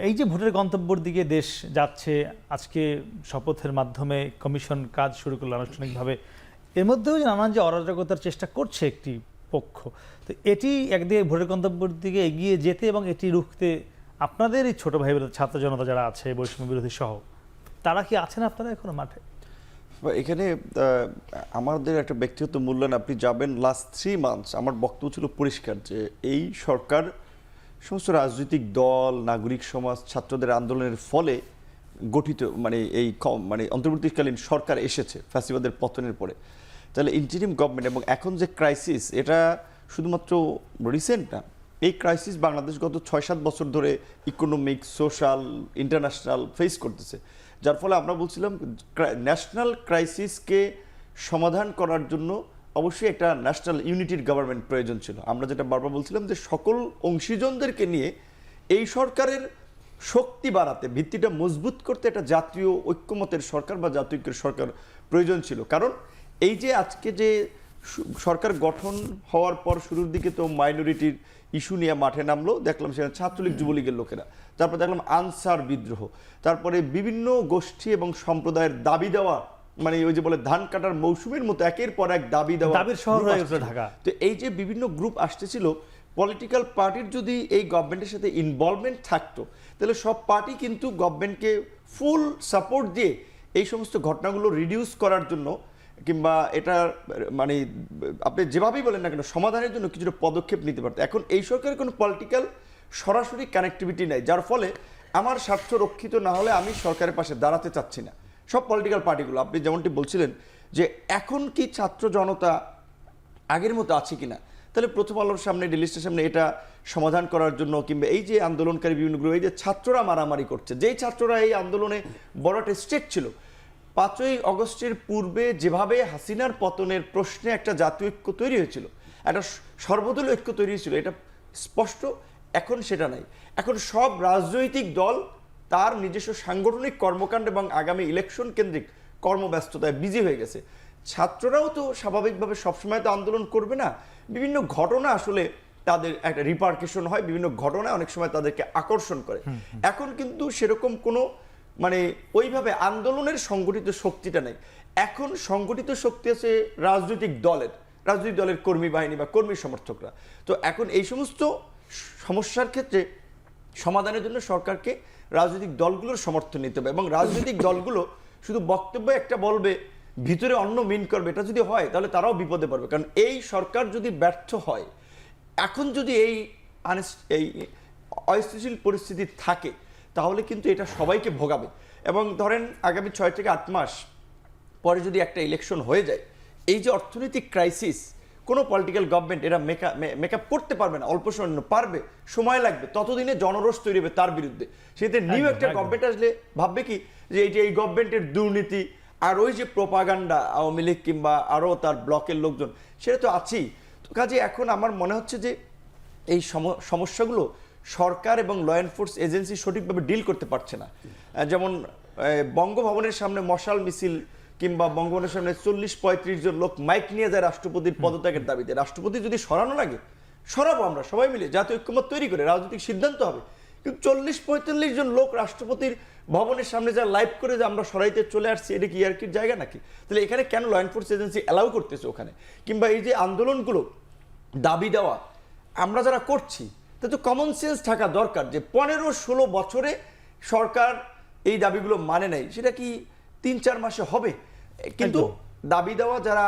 [SPEAKER 1] এই যে ভোটের গন্তব্যের দিকে দেশ যাচ্ছে, আজকে শপথের মাধ্যমে কমিশন কাজ শুরু করলো আনুষ্ঠানিকভাবে, এর মধ্যেও যে নানান যে অরাজকতার চেষ্টা করছে একটি পক্ষ, তো এটি একদিকে ভোটের গন্তব্যের দিকে এগিয়ে যেতে এবং এটি রুখতে আপনাদের এই ছোট ভাই ছাত্র জনতা যারা আছে বৈষম্য বিরোধী সহ, তারা কি আছেন আপনারা এখনো মাঠে?
[SPEAKER 3] এখানে আমাদের একটা ব্যক্তিগত মূল্যায়ন, আপনি যাবেন লাস্ট 3 মান্থস, আমার বক্তব্য ছিল পরিষ্কার যে এই সরকার সমস্ত রাজনৈতিক দল, নাগরিক সমাজ, ছাত্রদের আন্দোলনের ফলে গঠিত, মানে অন্তর্বর্তীকালীন সরকার এসেছে ফ্যাসিবাদের পতনের পরে। তাহলে ইন্টারিম গভর্নমেন্ট এবং এখন যে ক্রাইসিস, এটা শুধুমাত্র রিসেন্ট না, এই ক্রাইসিস বাংলাদেশ গত 6-7 বছর ধরে ইকোনমিক, সোশ্যাল, ইন্টারন্যাশনাল ফেস করতেছে। যার ফলে আমরা বলছিলাম ন্যাশনাল ক্রাইসিসকে সমাধান করার জন্য অবশ্যই একটা ন্যাশনাল ইউনিটির গভর্নমেন্ট প্রয়োজন ছিল। আমরা যেটা বারবার বলছিলাম যে সকল অংশীজনদেরকে নিয়ে এই সরকারের শক্তি বাড়াতে, ভিত্তিটা মজবুত করতে একটা জাতীয় ঐক্যমতের সরকার বা জাতীয় ঐক্যের সরকার প্রয়োজন ছিল। কারণ এই যে আজকে যে সরকার গঠন হওয়ার পর শুরুর দিকে তো মাইনরিটির ইস্যু নিয়ে মাঠে নামলো, দেখলাম সেখানে ছাত্রলীগ যুবলীগের লোকেরা, তারপর দেখলাম আনসার বিদ্রোহ, তারপরে বিভিন্ন গোষ্ঠী এবং সম্প্রদায়ের দাবি দেওয়া, মানে ওই যে বলে ধান কাটার মৌসুমের মতো একের পর এক দাবি দেওয়া,
[SPEAKER 1] দাবির শহর হয়ে গেছে ঢাকা।
[SPEAKER 3] তো এই যে বিভিন্ন গ্রুপ আসতেছিল, পলিটিক্যাল পার্টির যদি এই গভর্নমেন্টের সাথে ইনভলভমেন্ট থাকতো, তাহলে সব পার্টি কিন্তু গভর্নমেন্টকে ফুল সাপোর্ট দিয়ে এই সমস্ত ঘটনাগুলো রিডিউস করার জন্য, কিংবা এটা মানে আপনি যেভাবেই বলেন না কেন, সমাধানের জন্য কিছুটা পদক্ষেপ নিতে পারতো। এখন এই সরকারের কোনো পলিটিক্যাল সরাসরি কানেক্টিভিটি নাই, যার ফলে আমার স্বার্থ রক্ষিত না হলে আমি সরকারের পাশে দাঁড়াতে চাচ্ছি না। সব পলিটিক্যাল পার্টিগুলো, আপনি যেমনটি বলছিলেন যে এখন কি ছাত্র জনতা আগের মতো আছে কিনা, তাহলে প্রথম আলোর সামনে, ডেলিস্টের সামনে এটা সমাধান করার জন্য, কিংবা এই যে আন্দোলনকারী বিভিন্ন গ্রুপ, এই যে ছাত্ররা মারামারি করছে, যেই ছাত্ররা এই আন্দোলনে বড় একটা স্টেক ছিল, 5ই আগস্টের পূর্বে যেভাবে হাসিনার পতনের প্রশ্নে একটা জাতীয় ঐক্য তৈরি হয়েছিল, একটা সর্বদলীয় ঐক্য তৈরি হয়েছিল, এটা স্পষ্ট এখন সেটা নাই। এখন সব রাজনৈতিক দল তার নিজস্ব সাংগঠনিক কর্মকাণ্ড এবং আগামী ইলেকশন কেন্দ্রিক কর্মব্যস্ততায় বিজি হয়ে গেছে। ছাত্ররাও তো স্বাভাবিকভাবে সবসময় তো আন্দোলন করবে না, বিভিন্ন ঘটনা আসলে তাদের একটা রিপারকেশন হয়, বিভিন্ন ঘটনা অনেক সময় তাদেরকে আকর্ষণ করে। এখন কিন্তু সেরকম কোনো মানে ওইভাবে আন্দোলনের সংগঠিত শক্তিটা নেই। এখন সংগঠিত শক্তি আছে রাজনৈতিক দলের কর্মী বাহিনী বা কর্মী সমর্থকরা। তো এখন এই সমস্ত সমস্যার ক্ষেত্রে সমাধানের জন্য সরকারকে রাজনৈতিক দলগুলোর সমর্থন নিতে হবে, এবং রাজনৈতিক দলগুলো শুধু বক্তব্য একটা বলবে, ভিতরে অন্য মিন করবে, এটা যদি হয় তাহলে তারাও বিপদে পড়বে। কারণ এই সরকার যদি ব্যর্থ হয়, এখন যদি এই অস্থিতিশীল পরিস্থিতি থাকে, তাহলে কিন্তু এটা সবাইকে ভোগাবে। এবং ধরেন আগামী 6 থেকে 8 মাস পরে যদি একটা ইলেকশন হয়ে যায়, এই যে অর্থনৈতিক ক্রাইসিস, কোনো পলিটিক্যাল গভর্নমেন্ট এরা মেকআপ করতে পারবে না। অল্প সময় পারবে, সময় লাগবে, ততদিনে জনরোষ তৈরি হবে তার বিরুদ্ধে। সেতে নিউ একটা গভর্নমেন্ট আসলে ভাববে কি যে এই গভর্নমেন্টের দুর্নীতি আর ওই যে প্রোপাগান্ডা আওয়ামী লীগ কিংবা আরও তার ব্লকের লোকজন, সেটা তো আছেই। তো কাজে এখন আমার মনে হচ্ছে যে এই সমস্যাগুলো সরকার এবং ল এনফোর্স এজেন্সি সঠিকভাবে ডিল করতে পারছে না। যেমন বঙ্গভবনের সামনে মশাল মিছিল, কিংবা বঙ্গভবনের সামনে 40-35 জন লোক মাইক নিয়ে যায় রাষ্ট্রপতির পদত্যাগের দাবিতে। রাষ্ট্রপতি যদি সরানো লাগে, সরাবো আমরা সবাই মিলে, জাতীয় ঐক্যমত তৈরি করে রাজনৈতিক সিদ্ধান্ত হবে। কিন্তু 40-45 জন লোক রাষ্ট্রপতির ভবনের সামনে যা লাইভ করে যে আমরা সরাইতে চলে আসছি, এটা কি ইয়ার্কির জায়গা নাকি? তাহলে এখানে কেন ল এনফোর্স এজেন্সি অ্যালাউ করতেছে ওখানে? কিংবা এই যে আন্দোলনগুলো, দাবি দেওয়া আমরা যারা করছি, তা তো কমন সেন্স থাকা দরকার যে 15-16 বছরে সরকার এই দাবিগুলো মানে নাই, সেটা কি 3-4 মাসে হবে? কিন্তু দাবি দেওয়া যারা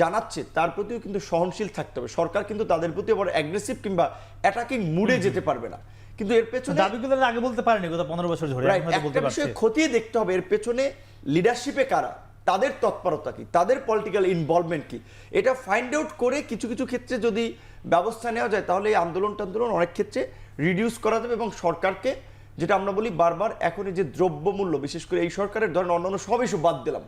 [SPEAKER 3] জানাচ্ছে তার প্রতিও কিন্তু সহনশীল থাকতে হবে। সরকার কিন্তু তাদের প্রতি আবার অ্যাগ্রেসিভ কিংবা অ্যাটাকিং মুডে যেতে পারবে না। কিন্তু এর পেছনে
[SPEAKER 1] দাবিগুলো আগে বলতে পারেনি, গত 15 বছর ধরে
[SPEAKER 3] একটা বিষয় খতিয়ে দেখতে হবে, এর পেছনে লিডারশিপে কারা, তাদের তৎপরতা কি, তাদের পলিটিক্যাল ইনভলভমেন্ট কি, এটা ফাইন্ড আউট করে কিছু কিছু ক্ষেত্রে যদি ব্যবস্থা নেওয়া যায়, তাহলে এই আন্দোলন অনেক ক্ষেত্রে রিডিউস করা যাবে। এবং সরকারকে, যেটা আমরা বলি বারবার, এখন এই যে দ্রব্যমূল্য, বিশেষ করে এই সরকারের ধরেন অন্যান্য সব ইস্যু বাদ দিলাম,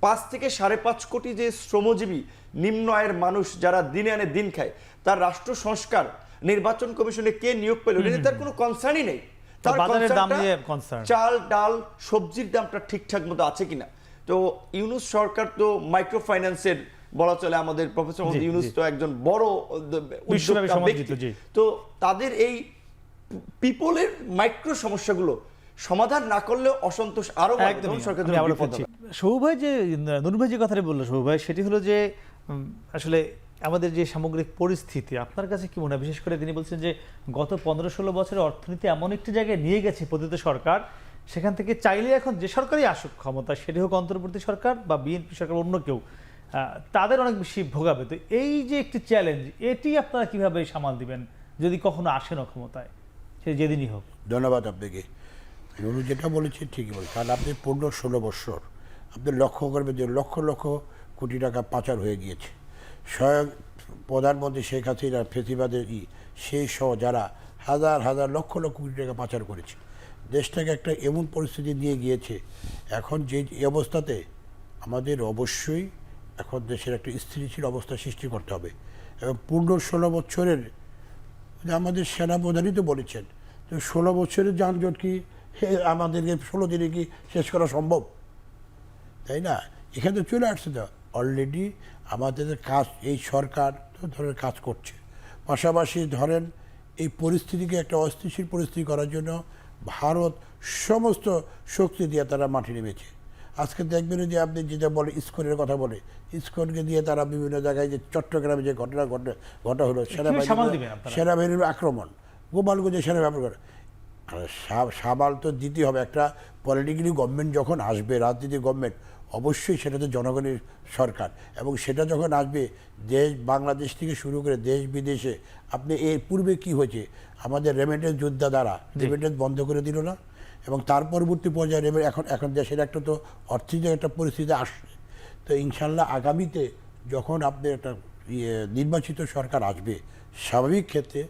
[SPEAKER 3] 5 থেকে 5.5 কোটি যে শ্রমজীবী নিম্ন আয়ের মানুষ যারা দিনে আনে দিন খায়, তার রাষ্ট্র সংস্কার, নির্বাচন কমিশনে কে নিয়োগ পেল, তার কোনো কনসার্নই নেই। তার চাল, ডাল, সবজির দামটা ঠিকঠাক মতো আছে কিনা। তো ইউনূস সরকার তো মাইক্রো ফাইন্যান্সের বলা চলে আমাদের প্রফেসর মোহাম্মদ
[SPEAKER 1] জি,
[SPEAKER 3] ইউনূস
[SPEAKER 1] জি।
[SPEAKER 3] তো একজন বড়
[SPEAKER 1] বিশ্বব্যাপী
[SPEAKER 3] উদ্যোক্তা
[SPEAKER 1] সমাদৃত,
[SPEAKER 3] ব্যক্তি।
[SPEAKER 1] জি।
[SPEAKER 3] তো তাদের এই পিপলের মাইক্রো সমস্যাগুলো সমাধান না করলে অসন্তোষ আরো বাড়বে,
[SPEAKER 1] একদমই
[SPEAKER 3] তখন সরকারের
[SPEAKER 1] আমি
[SPEAKER 3] জন্য
[SPEAKER 1] আবারও
[SPEAKER 3] বিপদ
[SPEAKER 1] ফিরছি।
[SPEAKER 3] হবে।
[SPEAKER 1] সৌভ ভাই যে নূর ভাই যে কথাটা বললো, সৌভ ভাই, সেটি হলো যে আসলে আমাদের যে সামগ্রিক পরিস্থিতি আপনার কাছে কি মনে হয়? বিশেষ করে তিনি বলছেন যে গত 15-16 বছরের অর্থনীতি এমন একটি জায়গায় নিয়ে গেছে পতিত সরকার, সেখান থেকে চাইলে এখন যে সরকারই আসুক ক্ষমতা, সেটি হোক অন্তর্বর্তী সরকার বা বিএনপি সরকার, অন্য কেউ, তাদের অনেক বেশি ভোগাবে। তো এই যে একটি চ্যালেঞ্জ, এটি আপনারা কিভাবে সামাল দিবেন যদি কখনো আসেন ক্ষমতায়, সে যেদিনই হোক?
[SPEAKER 2] ধন্যবাদ আপনাকে। নুরু যেটা বলেছে ঠিকই বলেছে, কারণ আপনি 15-16 বছর আপনি লক্ষ্য করবেন যে লক্ষ লক্ষ কোটি টাকা পাচার হয়ে গিয়েছে। স্বয়ং প্রধানমন্ত্রী শেখ হাসিনা ফেসিবাদের সেই সহ যারা হাজার হাজার লক্ষ লক্ষ কোটি টাকা পাচার করেছে, দেশটাকে একটা এমন পরিস্থিতি নিয়ে গিয়েছে। এখন যে অবস্থাতে আমাদের অবশ্যই এখন দেশের একটা স্থিতিশীল অবস্থা সৃষ্টি করতে হবে। এবং 15-16 বছরের আমাদের সেনাপ্রধানই তো বলেছেন, তো 16 বছরের যানজট কি আমাদেরকে 16 দিনে কি শেষ করা সম্ভব? তাই না? এখানে তো চলে আসছে, তো অলরেডি আমাদের কাজ, এই সরকার তো ধরেন কাজ করছে। পাশাপাশি ধরেন এই পরিস্থিতিকে একটা অস্থিতিশীল পরিস্থিতি করার জন্য ভারত সমস্ত শক্তি দিয়ে তারা মাঠে নেমেছে। আজকে দেখবেন যে আপনি যেটা বলে ইসকনের কথা বলে, ইসকনকে দিয়ে তারা বিভিন্ন জায়গায় যে চট্টগ্রামে যে ঘটা হলো
[SPEAKER 1] সামাল দিবেন আপনারা?
[SPEAKER 2] সেনাবাহিনীর আক্রমণ, গোপালগঞ্জে সেনাবাহিনী আক্রমণ। আর সামাল তো দিতে হবে। একটা পলিটিক্যালি গভর্নমেন্ট যখন আসবে, রাজনীতির গভর্নমেন্ট, অবশ্যই সেটা তো জনগণের সরকার। এবং সেটা যখন আসবে, দেশ বাংলাদেশ থেকে শুরু করে দেশ বিদেশে, আপনি এর পূর্বে কি হয়েছে, আমাদের রেমিটেন্স যোদ্ধা দ্বারা রেমিটেন্স বন্ধ করে দিল না? এবং তার পরবর্তী পর্যায়ে এখন দেশের একটা তো অর্থনৈতিক একটা পরিস্থিতি আসছে। তো ইনশাল্লাহ আগামীতে যখন আপনি একটা নির্বাচিত সরকার আসবে, স্বাভাবিক ক্ষেত্রে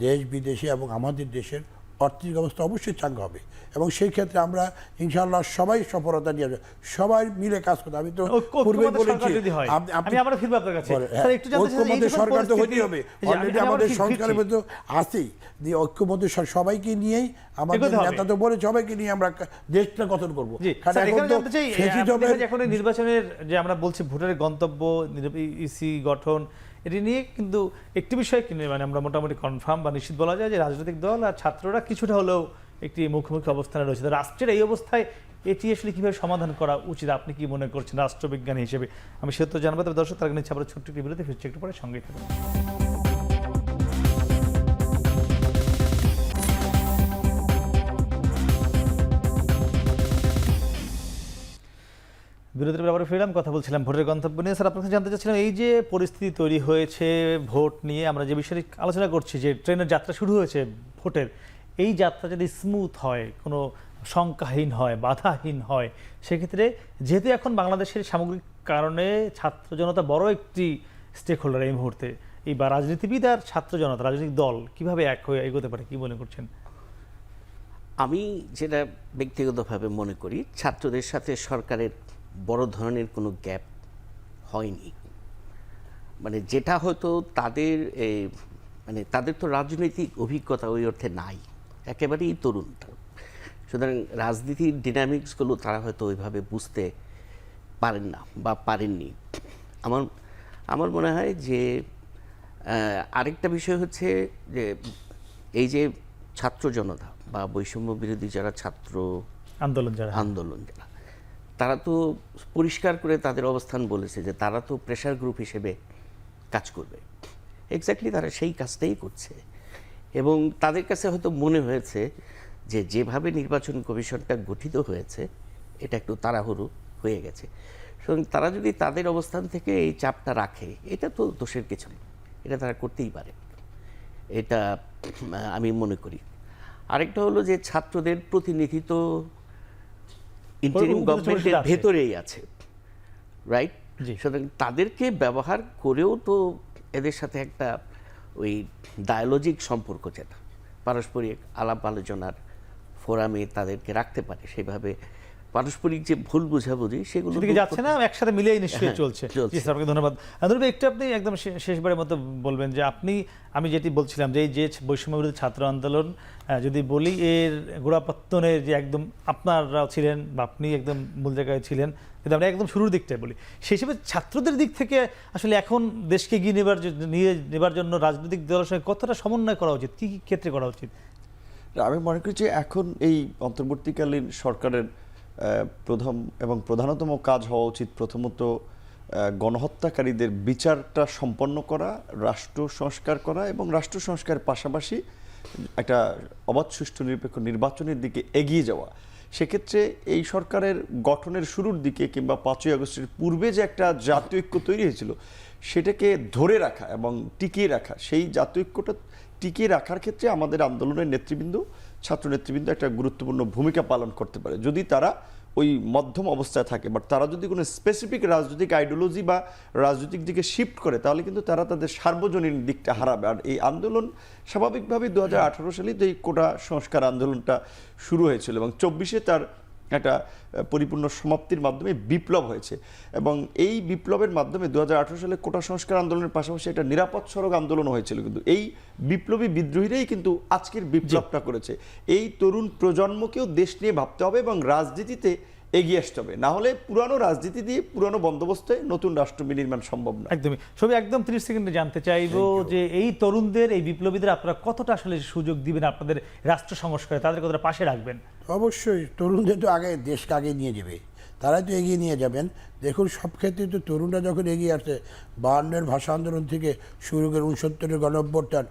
[SPEAKER 2] দেশ বিদেশে এবং আমাদের দেশের অর্থনৈতিক অবস্থা অবশ্যই চাঙ্গা হবে। এবং সেই ক্ষেত্রে আমরা ইনশাআল্লাহ সবাই সফলতা নিয়ে আসবে, সবাই মিলে কাজ করতে। আমি তো পূর্বেই বলেছি,
[SPEAKER 1] আমি আবার ফিরবো আপনার কাছে। স্যার, একটু জানতে চাই,
[SPEAKER 2] ঐক্যমতের সরকার তো হতেই হবে।
[SPEAKER 1] এই যে
[SPEAKER 2] অলরেডি
[SPEAKER 1] আমি
[SPEAKER 2] আমাদের
[SPEAKER 1] আবার
[SPEAKER 2] সংস্কারের মধ্যে আছেই যে ঐক্যমতের সবাইকে নিয়েই আমাদের
[SPEAKER 1] এগোতে হবে।
[SPEAKER 2] নেতা তো বলে সবাইকে নিয়ে আমরা দেশটা গঠন করবো।
[SPEAKER 1] জি,
[SPEAKER 2] কারণ
[SPEAKER 1] স্যার,
[SPEAKER 2] এখন
[SPEAKER 1] এখানে
[SPEAKER 2] তো
[SPEAKER 1] জানতে চাই,
[SPEAKER 2] ফেসিজমের
[SPEAKER 1] আপনি দেখেন এখন এই নির্বাচনের যে আমরা বলছি ভোটারের গন্তব্য, ইসি গঠন, এটি নিয়ে কিন্তু একটি বিষয় কিনে মানে আমরা মোটামুটি কনফার্ম বা নিশ্চিত বলা যায় যে রাজনৈতিক দল আর ছাত্ররা কিছুটা হলেও একটি মুখোমুখি অবস্থানে রয়েছে। তো রাষ্ট্রের এই অবস্থায় এটি আসলে কিভাবে সমাধান করা উচিত আপনি কি মনে করছেন রাষ্ট্রবিজ্ঞানী হিসেবে? আমি সে তো জানবো, তবে দর্শক তার আগে নিচ্ছে আবার ছোট্ট একটি বিরতি, ফিরছি একটু পরে, সঙ্গে থাকুন। বিরতির পর আবার ফিরলাম, কথা বলছিলাম ভোটের গন্তব্য নিয়ে। স্যার, আপনার কাছে জানতে চাচ্ছিলাম, এই যে পরিস্থিতি তৈরি হয়েছে ভোট নিয়ে, আমরা যে বিষয়ে আলোচনা করছি, যে ট্রেনের যাত্রা শুরু হয়েছে ভোটের, এই যাত্রা যদি স্মুথ হয়, কোনো শঙ্কাহীন হয়, বাধাহীন হয়, সেক্ষেত্রে যেহেতু এখন বাংলাদেশের সামগ্রিক কারণে ছাত্র জনতা বড় একটি স্টেক হোল্ডার এই মুহূর্তে, এই বা রাজনীতিবিদ আর ছাত্র জনতা, রাজনৈতিক দল কিভাবে এক হয়ে এগোতে পারে, কি মনে করছেন?
[SPEAKER 4] আমি যেটা ব্যক্তিগতভাবে মনে করি, ছাত্রদের সাথে সরকারের বড় ধরনের কোনো গ্যাপ হয়নি। মানে যেটা হয়তো তাদের মানে তাদের তো রাজনৈতিক অভিজ্ঞতা ওই অর্থে নাই, একেবারেই তরুণ। সুতরাং রাজনীতির ডিনামিক্সগুলো তারা হয়তো ওইভাবে বুঝতে পারেন না বা পারেননি। আমার মনে হয় যে আরেকটা বিষয় হচ্ছে যে এই যে ছাত্র জনতা বা বৈষম্য বিরোধী যারা ছাত্র আন্দোলন যারা, তারা তো পরিষ্কার করে তাদের অবস্থান বলেছে যে তারা তো প্রেশার গ্রুপ হিসেবে কাজ করবে। এক্স্যাক্টলি তারা সেই কাজটাই করছে। এবং তাদের কাছে হয়তো মনে হয়েছে যে যেভাবে নির্বাচন কমিশনটা গঠিত হয়েছে, এটা একটু তাড়াহুড়ো হয়ে গেছে। সুতরাং তারা যদি তাদের অবস্থান থেকে এই চাপটা রাখে, এটা তো দোষের কিছু নেই, এটা তারা করতেই পারে, এটা আমি মনে করি। আরেকটা হলো যে ছাত্রদের প্রতিনিধি তো ইন্টারিম গভর্নমেন্টের ভেতরেই আছে, রাইট? সুতরাং তাদেরকে ব্যবহার করেও তো এদের সাথে একটা ওই ডায়ালজিক সম্পর্ক, যেটা পারস্পরিক আলাপ আলোচনার ফোরামে তাদেরকে রাখতে পারে, সেভাবে পারস্পরিক যে ভুল বোঝাবুঝি সেগুলো
[SPEAKER 1] সেদিকে যাচ্ছে না, একসাথে মিলিয়ে নিশ্চয়ই চলছে। জি স্যার, আপনাকে ধন্যবাদ। আন্দুল ভাই, একটু আপনি একদম শেষবারের মতো বলবেন যে আমি যেটি বলছিলাম যে এই যে বৈষম্য বিরোধী ছাত্র আন্দোলন যদি বলি এর গোড়াপত্তনের যে একদম আপনারাও ছিলেন বা আপনি একদম মূল জায়গায় ছিলেন, কিন্তু আমরা একদম শুরুর দিকটাই বলি, সেই হিসেবে ছাত্রদের দিক থেকে আসলে এখন দেশকে এগিয়ে নেবার জন্য রাজনৈতিক দলের সঙ্গে কতটা সমন্বয় করা উচিত, কি কি ক্ষেত্রে করা উচিত?
[SPEAKER 3] আমি মনে করি যে এখন এই অন্তর্বর্তীকালীন সরকারের প্রথম এবং প্রধানতম কাজ হওয়া উচিত প্রথমত গণহত্যাকারীদের বিচারটা সম্পন্ন করা, রাষ্ট্র সংস্কার করা এবং রাষ্ট্র সংস্কারের পাশাপাশি একটা অবাধ সুষ্ঠু নিরপেক্ষ নির্বাচনের দিকে এগিয়ে যাওয়া। সেক্ষেত্রে এই সরকারের গঠনের শুরুর দিকে কিংবা 5ই আগস্টের পূর্বে যে একটা জাতীয় ঐক্য তৈরি হয়েছিল সেটাকে ধরে রাখা এবং টিকিয়ে রাখা, সেই জাতীয় ঐক্যটা টিকিয়ে রাখার ক্ষেত্রে আমাদের আন্দোলনের নেতৃবৃন্দ, ছাত্র নেতৃবৃন্দ একটা গুরুত্বপূর্ণ ভূমিকা পালন করতে পারে যদি তারা ওই মধ্যম অবস্থায় থাকে। বাট তারা যদি কোনো স্পেসিফিক রাজনৈতিক আইডিওলজি বা রাজনৈতিক দিকে শিফট করে তাহলে কিন্তু তারা তাদের সার্বজনীন দিকটা হারাবে। আর এই আন্দোলন স্বাভাবিকভাবেই 2018 সালেই তো এই কোটা সংস্কার আন্দোলনটা শুরু হয়েছিল এবং 24-এ তার একটা পরিপূর্ণ সমাপ্তির মাধ্যমে বিপ্লব হয়েছে। এবং এই বিপ্লবের মাধ্যমে 2018 সালে কোটা সংস্কার আন্দোলনের পাশাপাশি একটা নিরাপদ সড়ক আন্দোলন হয়েছিল। কিন্তু এই বিপ্লবী বিদ্রোহীরাই কিন্তু আজকের বিপ্লবটা করেছে। এই তরুণ প্রজন্মকেও দেশ নিয়ে ভাবতে হবে এবং রাজনীতিতে এগিয়ে আসতে হবে, না হলে পুরানো রাজনীতি দিয়ে পুরানো বন্দোবস্তে নতুন রাষ্ট্র বিনির্মাণ সম্ভব না।
[SPEAKER 1] একদমই। সবই একদম 30 সেকেন্ডে জানতে চাইবো যে এই তরুণদের, এই বিপ্লবীদের আপনারা কতটা আসলে সুযোগ দিবেন আপনাদের রাষ্ট্র সংস্কারে, তাদের কতটা পাশে রাখবেন?
[SPEAKER 2] অবশ্যই তরুণদের তো আগে দেশকে আগে নিয়ে যাবে, তারাই তো এগিয়ে নিয়ে যাবেন। দেখুন সব ক্ষেত্রে তো তরুণরা যখন এগিয়ে আসছে, 52-এর ভাষা আন্দোলন থেকে শুরু করে 69-এর গণঅভ্যুত্থান,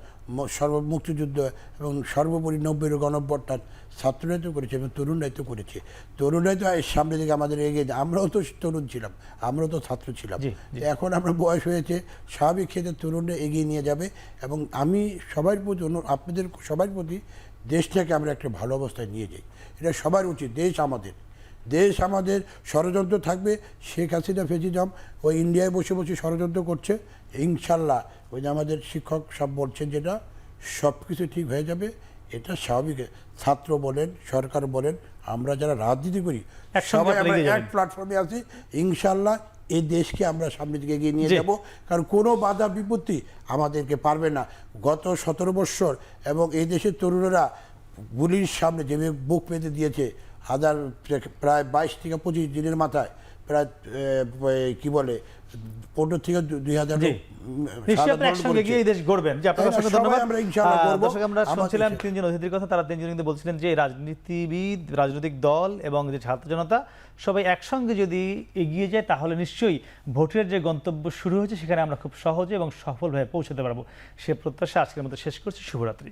[SPEAKER 2] মুক্তিযুদ্ধ এবং সর্বোপরি 90-এর গণঅভ্যুত্থান ছাত্ররাই তো করেছে এবং তরুণরাই তো করেছে। তরুণরাই তো সামনের দিকে আমাদের এগিয়ে, আমরাও তো তরুণ ছিলাম, আমরাও তো ছাত্র ছিলাম। এখন আমরা বয়স হয়েছে, স্বাভাবিক ক্ষেত্রে তরুণরা এগিয়ে নিয়ে যাবে। এবং আমি সবার প্রতি আপনাদের সবার প্রতি দেশটাকে আমরা একটা ভালো অবস্থায় নিয়ে যাই, এটা সবার উচিত। দেশ আমাদের ষড়যন্ত্র থাকবে, শেখ হাসিনা ফেসিজম ওই ইন্ডিয়ায় বসে বসে ষড়যন্ত্র করছে, ইনশাল্লাহ ওই যে আমাদের শিক্ষক সব বলছেন যেটা সব কিছু ঠিক হয়ে যাবে, এটা স্বাভাবিক। ছাত্র বলেন, সরকার বলেন, আমরা যারা রাজনীতি করি সবাই আমরা এক প্ল্যাটফর্মে আছি, ইনশাল্লাহ এই দেশকে আমরা সামনের দিকে এগিয়ে নিয়ে যাব। কারণ কোনো বাধা বিপত্তি আমাদেরকে পারবে না। গত 17 বৎসর এবং এই দেশের তরুণরা গুলির সামনে যেভাবে বুক পেতে দিয়েছে, প্রায় 22 থেকে 25 দিনের মাথায় প্রায় কি বলে 15 থেকে 2000
[SPEAKER 1] শুনছিলাম তিনজন অতিথির কথা। তারা তিনজন কিন্তু বলছিলেন যে রাজনীতিবিদ, রাজনৈতিক দল এবং যে ছাত্র জনতা সবাই একসঙ্গে যদি এগিয়ে যায় তাহলে নিশ্চয়ই ভোটের যে গন্তব্য শুরু হয়েছে সেখানে আমরা খুব সহজে এবং সফলভাবে পৌঁছাতে পারবো। সে প্রত্যাশা আজকের মতো শেষ করছি। শুভরাত্রি।